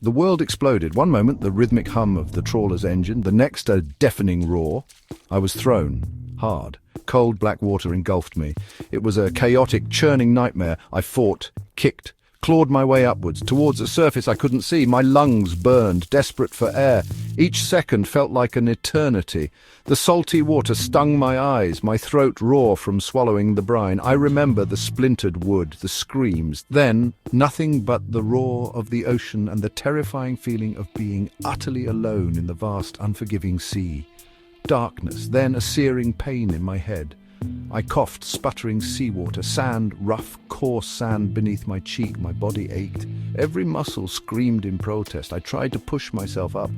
The world exploded. One moment, the rhythmic hum of the trawler's engine, the next, a deafening roar. I was thrown, hard. Cold black water engulfed me. It was a chaotic, churning nightmare. I fought, kicked, clawed my way upwards, towards a surface I couldn't see. My lungs burned, desperate for air. Each second felt like an eternity. The salty water stung my eyes, my throat raw from swallowing the brine. I remember the splintered wood, the screams. Then, nothing but the roar of the ocean and the terrifying feeling of being utterly alone in the vast, unforgiving sea. Darkness, then a searing pain in my head. I coughed, sputtering seawater, sand, rough, coarse sand beneath my cheek. My body ached. Every muscle screamed in protest. I tried to push myself up.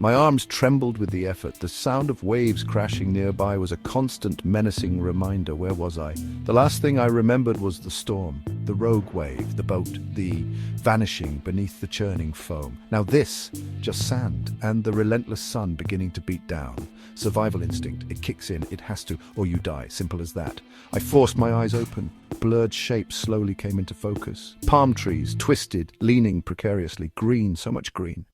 My arms trembled with the effort. The sound of waves crashing nearby was a constant, menacing reminder. Where was I? The last thing I remembered was the storm, the rogue wave, the boat, the vanishing beneath the churning foam. Now this, just sand, and the relentless sun beginning to beat down. Survival instinct, it kicks in, it has to, or you die, simple as that. I forced my eyes open. Blurred shapes slowly came into focus. Palm trees, twisted, leaning precariously, green, so much green.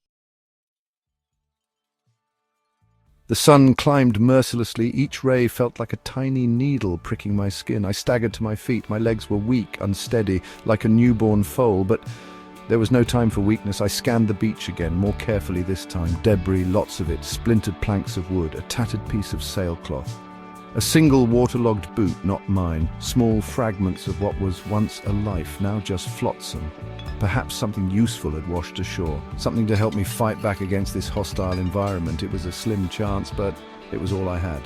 The sun climbed mercilessly. Each ray felt like a tiny needle pricking my skin. I staggered to my feet. My legs were weak, unsteady, like a newborn foal, but there was no time for weakness. I scanned the beach again, more carefully this time. Debris, lots of it, splintered planks of wood, a tattered piece of sailcloth. A single waterlogged boot, not mine. Small fragments of what was once a life, now just flotsam. Perhaps something useful had washed ashore, something to help me fight back against this hostile environment. It was a slim chance, but it was all I had.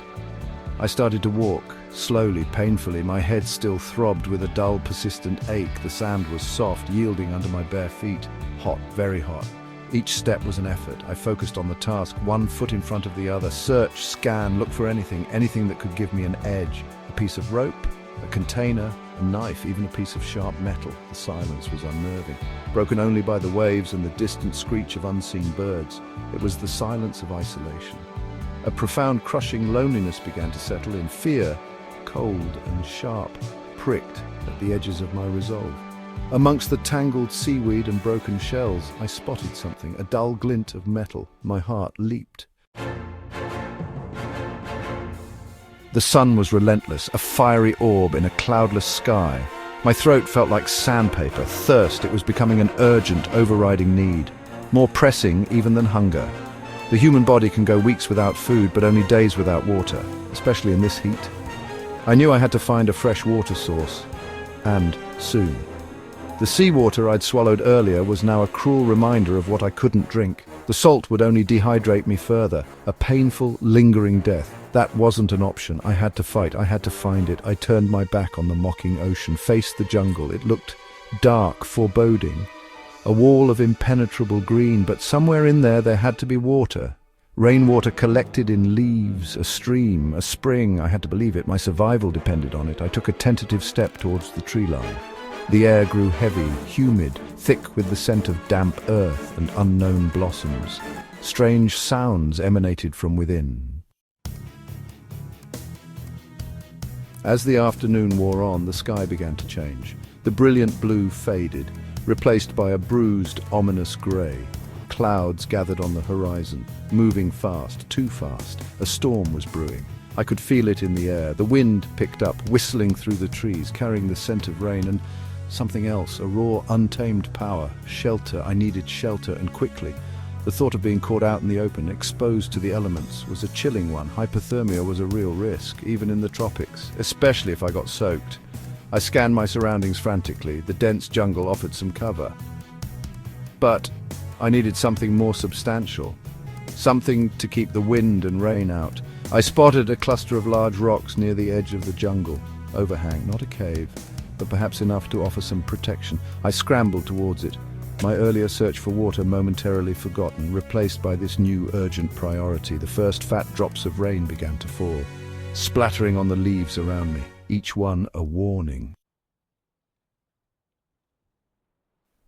I started to walk, slowly, painfully. My head still throbbed with a dull, persistent ache. The sand was soft, yielding under my bare feet. Hot, very hot. Each step was an effort. I focused on the task, one foot in front of the other. Search, scan, look for anything that could give me an edge. A piece of rope, a container, a knife, even a piece of sharp metal. The silence was unnerving, broken only by the waves and the distant screech of unseen birds. It was the silence of isolation. A profound, crushing loneliness began to settle in. Fear, cold and sharp, pricked at the edges of my resolve. Amongst the tangled seaweed and broken shells, I spotted something, a dull glint of metal. My heart leaped. The sun was relentless, a fiery orb in a cloudless sky. My throat felt like sandpaper. Thirst, it was becoming an urgent, overriding need. More pressing even than hunger. The human body can go weeks without food, but only days without water, especially in this heat. I knew I had to find a fresh water source, and soon. The seawater I'd swallowed earlier was now a cruel reminder of what I couldn't drink. The salt would only dehydrate me further, a painful, lingering death. That wasn't an option. I had to fight. I had to find it. I turned my back on the mocking ocean, faced the jungle. It looked dark, foreboding. A wall of impenetrable green, but somewhere in there had to be water. Rainwater collected in leaves, a stream, a spring. I had to believe it. My survival depended on it. I took a tentative step towards the tree line. The air grew heavy, humid, thick with the scent of damp earth and unknown blossoms. Strange sounds emanated from within. As the afternoon wore on, the sky began to change. The brilliant blue faded, replaced by a bruised, ominous grey. Clouds gathered on the horizon, moving fast, too fast. A storm was brewing. I could feel it in the air. The wind picked up, whistling through the trees, carrying the scent of rain, and something else, a raw, untamed power. Shelter. I needed shelter, and quickly. The thought of being caught out in the open, exposed to the elements, was a chilling one. Hypothermia was a real risk, even in the tropics, especially if I got soaked. I scanned my surroundings frantically. The dense jungle offered some cover. But I needed something more substantial, something to keep the wind and rain out. I spotted a cluster of large rocks near the edge of the jungle. Overhang, not a cave, but perhaps enough to offer some protection. I scrambled towards it, my earlier search for water momentarily forgotten, replaced by this new urgent priority. The first fat drops of rain began to fall, splattering on the leaves around me, each one a warning.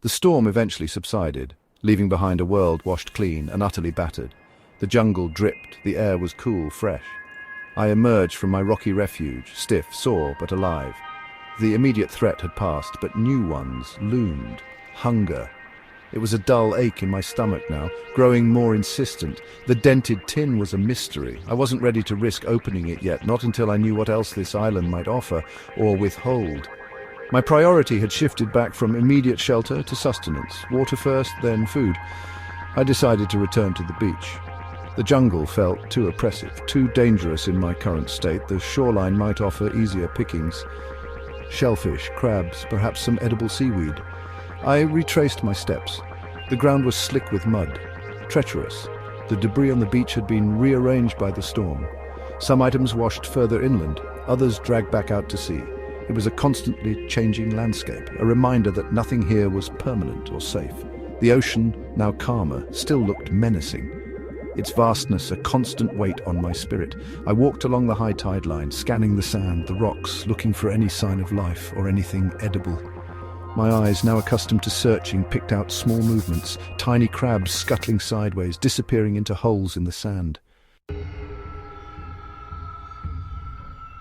The storm eventually subsided, leaving behind a world washed clean and utterly battered. The jungle dripped, the air was cool, fresh. I emerged from my rocky refuge, stiff, sore, but alive. The immediate threat had passed, but new ones loomed. Hunger. It was a dull ache in my stomach now, growing more insistent. The dented tin was a mystery. I wasn't ready to risk opening it yet, not until I knew what else this island might offer or withhold. My priority had shifted back from immediate shelter to sustenance. Water first, then food. I decided to return to the beach. The jungle felt too oppressive, too dangerous in my current state. The shoreline might offer easier pickings. Shellfish, crabs, perhaps some edible seaweed. I retraced my steps. The ground was slick with mud, treacherous. The debris on the beach had been rearranged by the storm. Some items washed further inland, others dragged back out to sea. It was a constantly changing landscape, a reminder that nothing here was permanent or safe. The ocean, now calmer, still looked menacing. Its vastness a constant weight on my spirit. I walked along the high tide line, scanning the sand, the rocks, looking for any sign of life or anything edible. My eyes, now accustomed to searching, picked out small movements, tiny crabs scuttling sideways, disappearing into holes in the sand.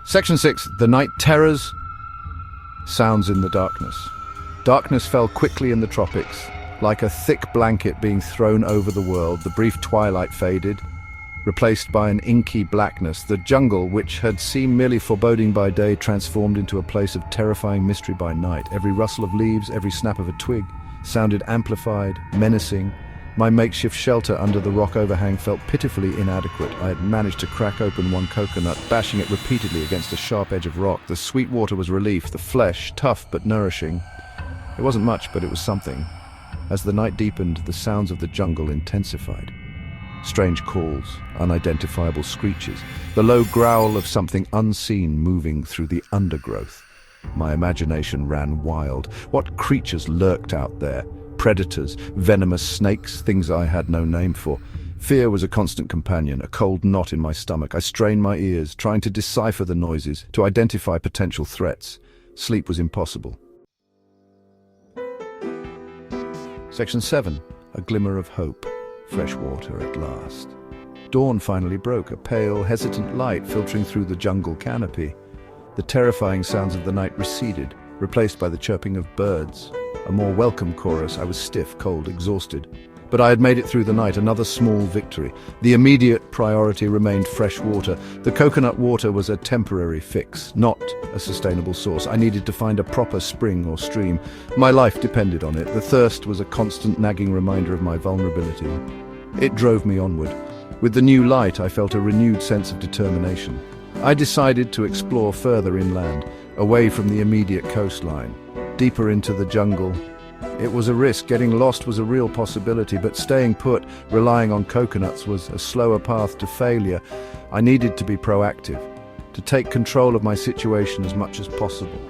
Section 6. The Night Terrors. Sounds in the darkness. Darkness fell quickly in the tropics. Like a thick blanket being thrown over the world, the brief twilight faded, replaced by an inky blackness. The jungle, which had seemed merely foreboding by day, transformed into a place of terrifying mystery by night. Every rustle of leaves, every snap of a twig, sounded amplified, menacing. My makeshift shelter under the rock overhang felt pitifully inadequate. I had managed to crack open one coconut, bashing it repeatedly against a sharp edge of rock. The sweet water was relief, the flesh tough but nourishing. It wasn't much, but it was something. As the night deepened, the sounds of the jungle intensified. Strange calls, unidentifiable screeches, the low growl of something unseen moving through the undergrowth. My imagination ran wild. What creatures lurked out there? Predators, venomous snakes, things I had no name for. Fear was a constant companion, a cold knot in my stomach. I strained my ears, trying to decipher the noises, to identify potential threats. Sleep was impossible. Section 7. A glimmer of hope. Fresh water at last. Dawn finally broke, a pale, hesitant light filtering through the jungle canopy. The terrifying sounds of the night receded, replaced by the chirping of birds. A more welcome chorus. I was stiff, cold, exhausted. But I had made it through the night, another small victory. The immediate priority remained fresh water. The coconut water was a temporary fix, not a sustainable source. I needed to find a proper spring or stream. My life depended on it. The thirst was a constant nagging reminder of my vulnerability. It drove me onward. With the new light, I felt a renewed sense of determination. I decided to explore further inland, away from the immediate coastline, deeper into the jungle. It was a risk. Getting lost was a real possibility, but staying put, relying on coconuts, was a slower path to failure. I needed to be proactive, to take control of my situation as much as possible.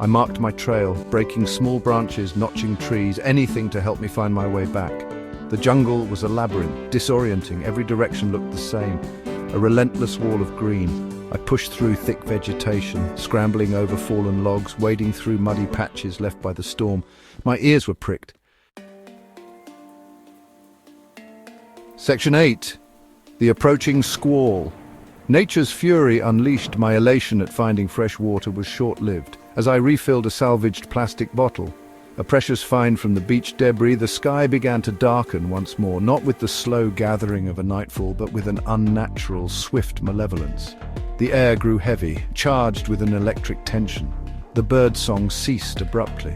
I marked my trail, breaking small branches, notching trees, anything to help me find my way back. The jungle was a labyrinth, disorienting. Every direction looked the same, a relentless wall of green. I pushed through thick vegetation, scrambling over fallen logs, wading through muddy patches left by the storm. My ears were pricked. Section 8. The approaching squall. Nature's fury unleashed. My elation at finding fresh water was short-lived. As I refilled a salvaged plastic bottle, a precious find from the beach debris, the sky began to darken once more, not with the slow gathering of a nightfall, but with an unnatural, swift malevolence. The air grew heavy, charged with an electric tension. The birdsong ceased abruptly.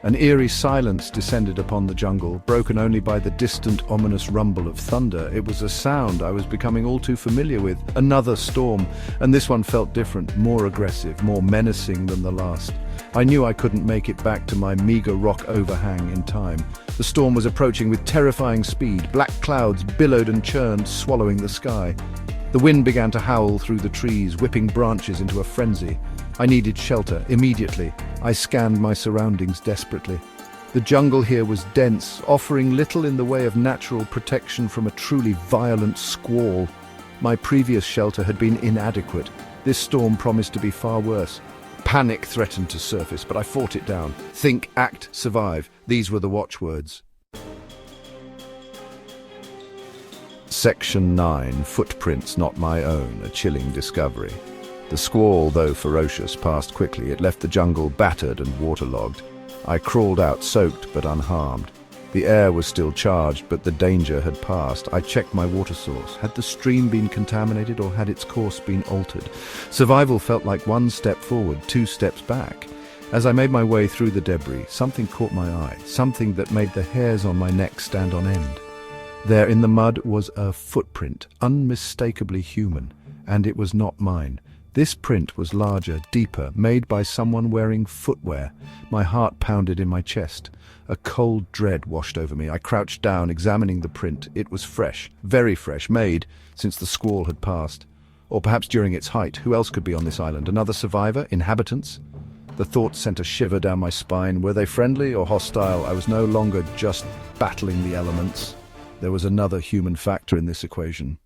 An eerie silence descended upon the jungle, broken only by the distant, ominous rumble of thunder. It was a sound I was becoming all too familiar with. Another storm, and this one felt different, more aggressive, more menacing than the last. I knew I couldn't make it back to my meager rock overhang in time. The storm was approaching with terrifying speed. Black clouds billowed and churned, swallowing the sky. The wind began to howl through the trees, whipping branches into a frenzy. I needed shelter, immediately. I scanned my surroundings desperately. The jungle here was dense, offering little in the way of natural protection from a truly violent squall. My previous shelter had been inadequate. This storm promised to be far worse. Panic threatened to surface, but I fought it down. Think, act, survive. These were the watchwords. Section 9. Footprints not my own, a chilling discovery. The squall, though ferocious, passed quickly. It left the jungle battered and waterlogged. I crawled out, soaked but unharmed. The air was still charged, but the danger had passed. I checked my water source. Had the stream been contaminated or had its course been altered? Survival felt like one step forward, two steps back. As I made my way through the debris, something caught my eye, something that made the hairs on my neck stand on end. There in the mud was a footprint, unmistakably human, and it was not mine. This print was larger, deeper, made by someone wearing footwear. My heart pounded in my chest. A cold dread washed over me. I crouched down, examining the print. It was fresh, very fresh, made since the squall had passed. Or perhaps during its height. Who else could be on this island? Another survivor? Inhabitants? The thought sent a shiver down my spine. Were they friendly or hostile? I was no longer just battling the elements. There was another human factor in this equation.